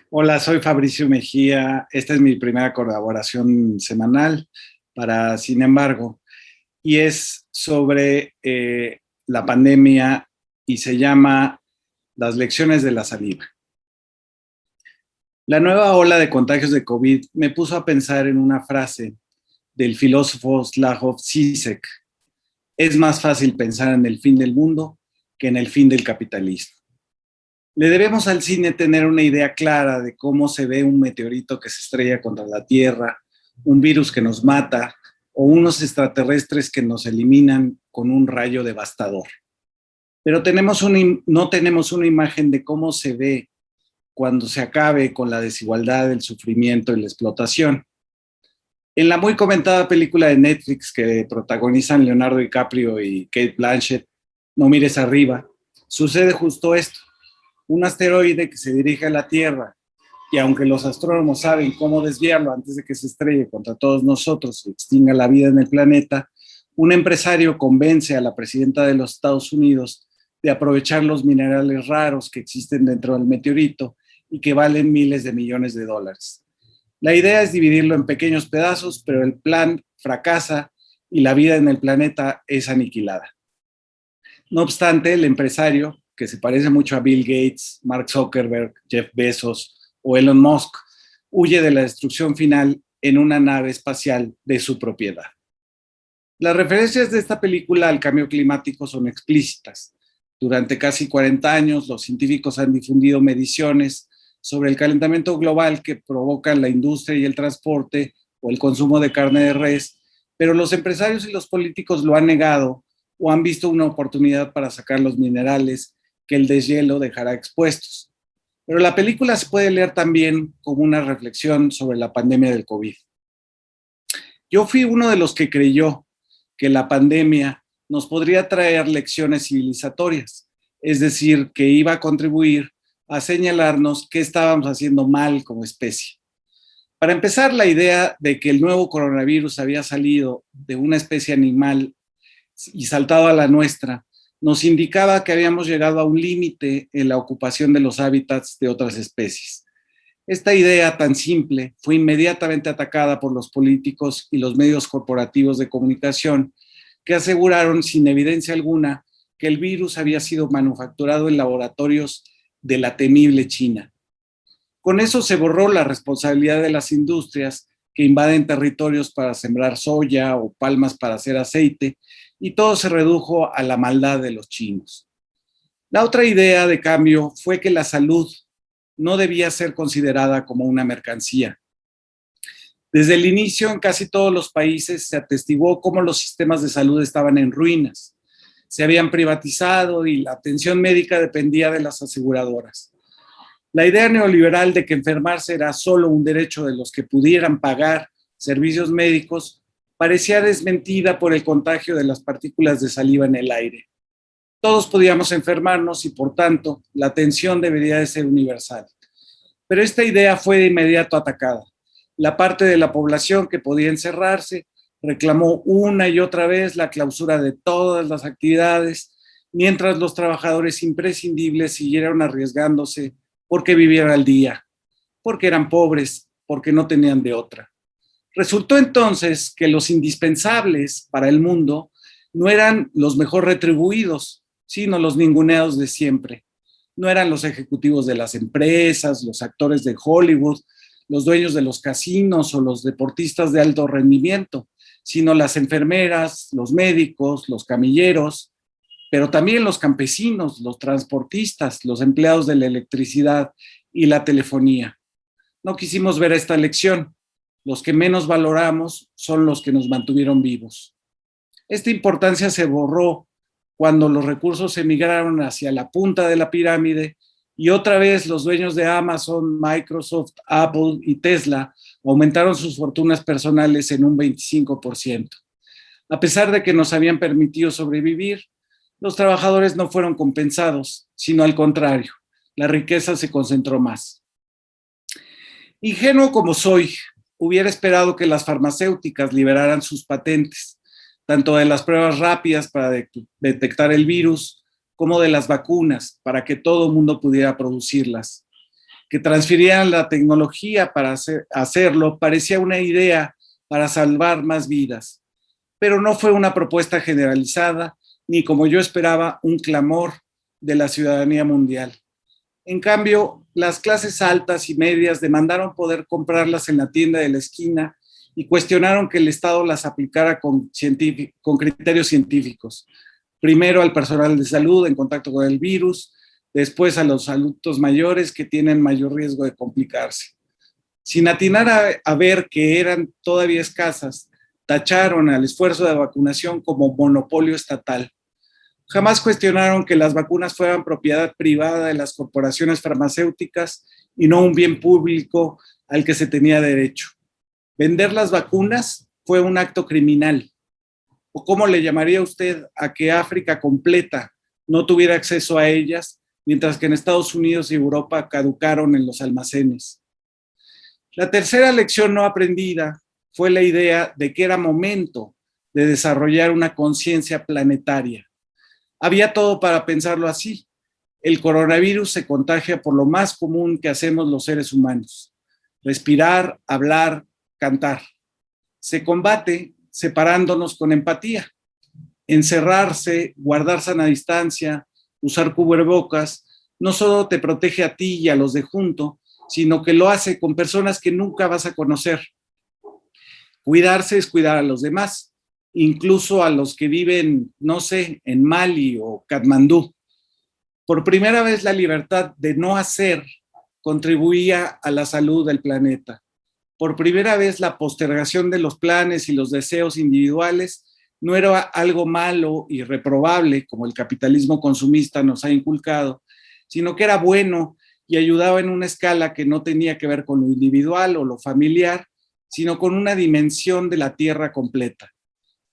Hola, soy Fabricio Mejía. Esta es mi primera colaboración semanal para Sin embargo, y es sobre la pandemia y se llama Las lecciones de la saliva. La nueva ola de contagios de COVID me puso a pensar en una frase del filósofo Slavoj Zizek. Es más fácil pensar en el fin del mundo que en el fin del capitalismo. Le debemos al cine tener una idea clara de cómo se ve un meteorito que se estrella contra la Tierra, un virus que nos mata o unos extraterrestres que nos eliminan con un rayo devastador. Pero no tenemos una imagen de cómo se ve cuando se acabe con la desigualdad, el sufrimiento y la explotación. En la muy comentada película de Netflix que protagonizan Leonardo DiCaprio y Kate Blanchett, No mires arriba, sucede justo esto. Un asteroide que se dirige a la Tierra y aunque los astrónomos saben cómo desviarlo antes de que se estrelle contra todos nosotros y extinga la vida en el planeta, un empresario convence a la presidenta de los Estados Unidos de aprovechar los minerales raros que existen dentro del meteorito y que valen miles de millones de dólares. La idea es dividirlo en pequeños pedazos, pero el plan fracasa y la vida en el planeta es aniquilada. No obstante, el empresario, que se parece mucho a Bill Gates, Mark Zuckerberg, Jeff Bezos o Elon Musk, huye de la destrucción final en una nave espacial de su propiedad. Las referencias de esta película al cambio climático son explícitas. Durante casi 40 años, los científicos han difundido mediciones sobre el calentamiento global que provocan la industria y el transporte o el consumo de carne de res, pero los empresarios y los políticos lo han negado o han visto una oportunidad para sacar los minerales que el deshielo dejará expuestos. Pero la película se puede leer también como una reflexión sobre la pandemia del COVID. Yo fui uno de los que creyó que la pandemia nos podría traer lecciones civilizatorias, es decir, que iba a contribuir a señalarnos qué estábamos haciendo mal como especie. Para empezar, la idea de que el nuevo coronavirus había salido de una especie animal y saltado a la nuestra, nos indicaba que habíamos llegado a un límite en la ocupación de los hábitats de otras especies. Esta idea tan simple fue inmediatamente atacada por los políticos y los medios corporativos de comunicación que aseguraron sin evidencia alguna que el virus había sido manufacturado en laboratorios de la temible China. Con eso se borró la responsabilidad de las industrias que invaden territorios para sembrar soya o palmas para hacer aceite, y todo se redujo a la maldad de los chinos. La otra idea de cambio fue que la salud no debía ser considerada como una mercancía. Desde el inicio, en casi todos los países se atestiguó cómo los sistemas de salud estaban en ruinas, se habían privatizado y la atención médica dependía de las aseguradoras. La idea neoliberal de que enfermarse era solo un derecho de los que pudieran pagar servicios médicos parecía desmentida por el contagio de las partículas de saliva en el aire. Todos podíamos enfermarnos y, por tanto, la atención debería de ser universal. Pero esta idea fue de inmediato atacada. La parte de la población que podía encerrarse reclamó una y otra vez la clausura de todas las actividades, mientras los trabajadores imprescindibles siguieron arriesgándose porque vivían al día, porque eran pobres, porque no tenían de otra. Resultó entonces que los indispensables para el mundo no eran los mejor retribuidos, sino los ninguneados de siempre. No eran los ejecutivos de las empresas, los actores de Hollywood, los dueños de los casinos o los deportistas de alto rendimiento, sino las enfermeras, los médicos, los camilleros, pero también los campesinos, los transportistas, los empleados de la electricidad y la telefonía. No quisimos ver esta lección. Los que menos valoramos son los que nos mantuvieron vivos. Esta importancia se borró cuando los recursos emigraron hacia la punta de la pirámide y otra vez los dueños de Amazon, Microsoft, Apple y Tesla aumentaron sus fortunas personales en un 25%. A pesar de que nos habían permitido sobrevivir, los trabajadores no fueron compensados, sino al contrario, la riqueza se concentró más. Ingenuo como soy, hubiera esperado que las farmacéuticas liberaran sus patentes, tanto de las pruebas rápidas para detectar el virus, como de las vacunas, para que todo el mundo pudiera producirlas. Que transfirieran la tecnología para hacerlo parecía una idea para salvar más vidas, pero no fue una propuesta generalizada, ni como yo esperaba, un clamor de la ciudadanía mundial. En cambio, las clases altas y medias demandaron poder comprarlas en la tienda de la esquina y cuestionaron que el Estado las aplicara con criterios científicos. Primero al personal de salud en contacto con el virus, después a los adultos mayores que tienen mayor riesgo de complicarse. Sin atinar a ver que eran todavía escasas, tacharon al esfuerzo de vacunación como monopolio estatal. Jamás cuestionaron que las vacunas fueran propiedad privada de las corporaciones farmacéuticas y no un bien público al que se tenía derecho. Vender las vacunas fue un acto criminal. ¿O cómo le llamaría usted a que África completa no tuviera acceso a ellas, mientras que en Estados Unidos y Europa caducaron en los almacenes? La tercera lección no aprendida fue la idea de que era momento de desarrollar una conciencia planetaria. Había todo para pensarlo así. El coronavirus se contagia por lo más común que hacemos los seres humanos: respirar, hablar, cantar. Se combate separándonos con empatía. Encerrarse, guardar sana distancia, usar cubrebocas, no solo te protege a ti y a los de junto, sino que lo hace con personas que nunca vas a conocer. Cuidarse es cuidar a los demás, incluso a los que viven, no sé, en Mali o Katmandú. Por primera vez la libertad de no hacer contribuía a la salud del planeta. Por primera vez la postergación de los planes y los deseos individuales no era algo malo y reprobable, como el capitalismo consumista nos ha inculcado, sino que era bueno y ayudaba en una escala que no tenía que ver con lo individual o lo familiar, sino con una dimensión de la Tierra completa.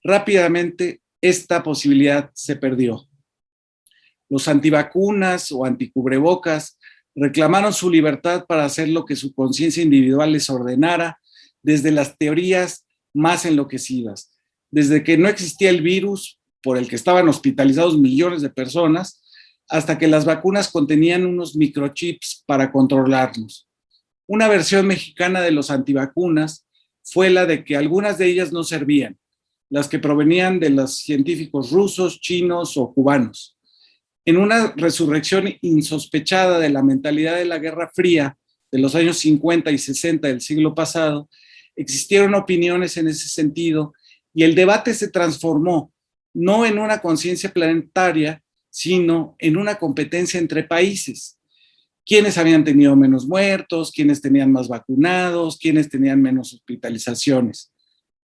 Rápidamente, esta posibilidad se perdió. Los antivacunas o anticubrebocas reclamaron su libertad para hacer lo que su conciencia individual les ordenara, desde las teorías más enloquecidas. Desde que no existía el virus por el que estaban hospitalizados millones de personas, hasta que las vacunas contenían unos microchips para controlarnos. Una versión mexicana de los antivacunas fue la de que algunas de ellas no servían, las que provenían de los científicos rusos, chinos o cubanos. En una resurrección insospechada de la mentalidad de la Guerra Fría de los años 50 y 60 del siglo pasado, existieron opiniones en ese sentido y el debate se transformó no en una conciencia planetaria, sino en una competencia entre países. ¿Quiénes habían tenido menos muertos? ¿Quiénes tenían más vacunados? ¿Quiénes tenían menos hospitalizaciones?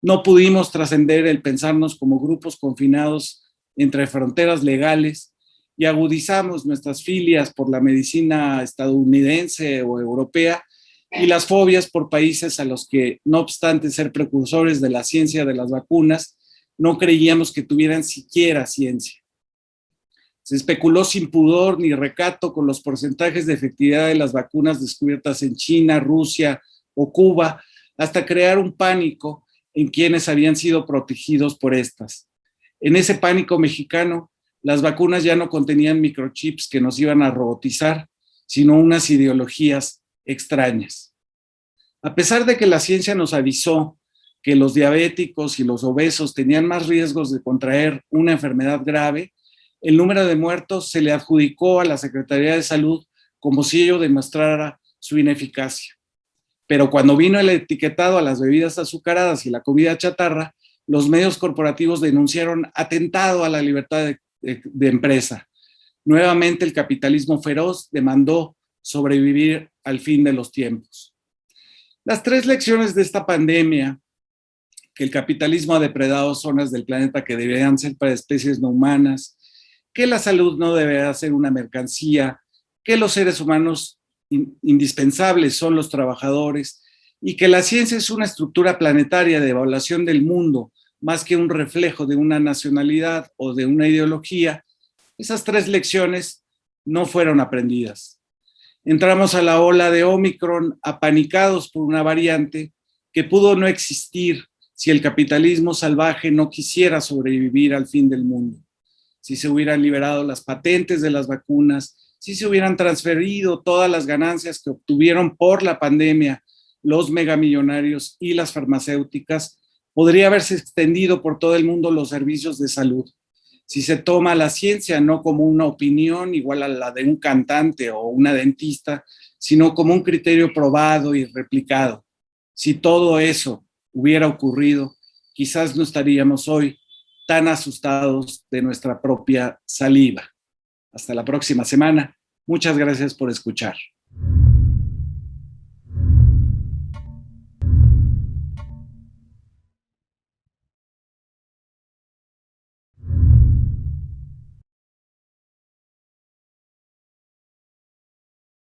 No pudimos trascender el pensarnos como grupos confinados entre fronteras legales y agudizamos nuestras filias por la medicina estadounidense o europea y las fobias por países a los que, no obstante ser precursores de la ciencia de las vacunas, no creíamos que tuvieran siquiera ciencia. Se especuló sin pudor ni recato con los porcentajes de efectividad de las vacunas descubiertas en China, Rusia o Cuba, hasta crear un pánico en quienes habían sido protegidos por estas. En ese pánico mexicano, las vacunas ya no contenían microchips que nos iban a robotizar, sino unas ideologías extrañas. A pesar de que la ciencia nos avisó que los diabéticos y los obesos tenían más riesgos de contraer una enfermedad grave, el número de muertos se le adjudicó a la Secretaría de Salud como si ello demostrara su ineficacia. Pero cuando vino el etiquetado a las bebidas azucaradas y la comida chatarra, los medios corporativos denunciaron atentado a la libertad de empresa. Nuevamente el capitalismo feroz demandó sobrevivir al fin de los tiempos. Las tres lecciones de esta pandemia: que el capitalismo ha depredado zonas del planeta que deberían ser para especies no humanas, que la salud no deberá ser una mercancía, que los seres humanos indispensables son los trabajadores y que la ciencia es una estructura planetaria de evaluación del mundo más que un reflejo de una nacionalidad o de una ideología. Esas tres lecciones no fueron aprendidas. Entramos a la ola de Omicron apanicados por una variante que pudo no existir si el capitalismo salvaje no quisiera sobrevivir al fin del mundo. Si se hubieran liberado las patentes de las vacunas, si se hubieran transferido todas las ganancias que obtuvieron por la pandemia los megamillonarios y las farmacéuticas, podría haberse extendido por todo el mundo los servicios de salud. Si se toma la ciencia no como una opinión igual a la de un cantante o una dentista, sino como un criterio probado y replicado. Si todo eso hubiera ocurrido, quizás no estaríamos hoy tan asustados de nuestra propia saliva. Hasta la próxima semana. Muchas gracias por escuchar.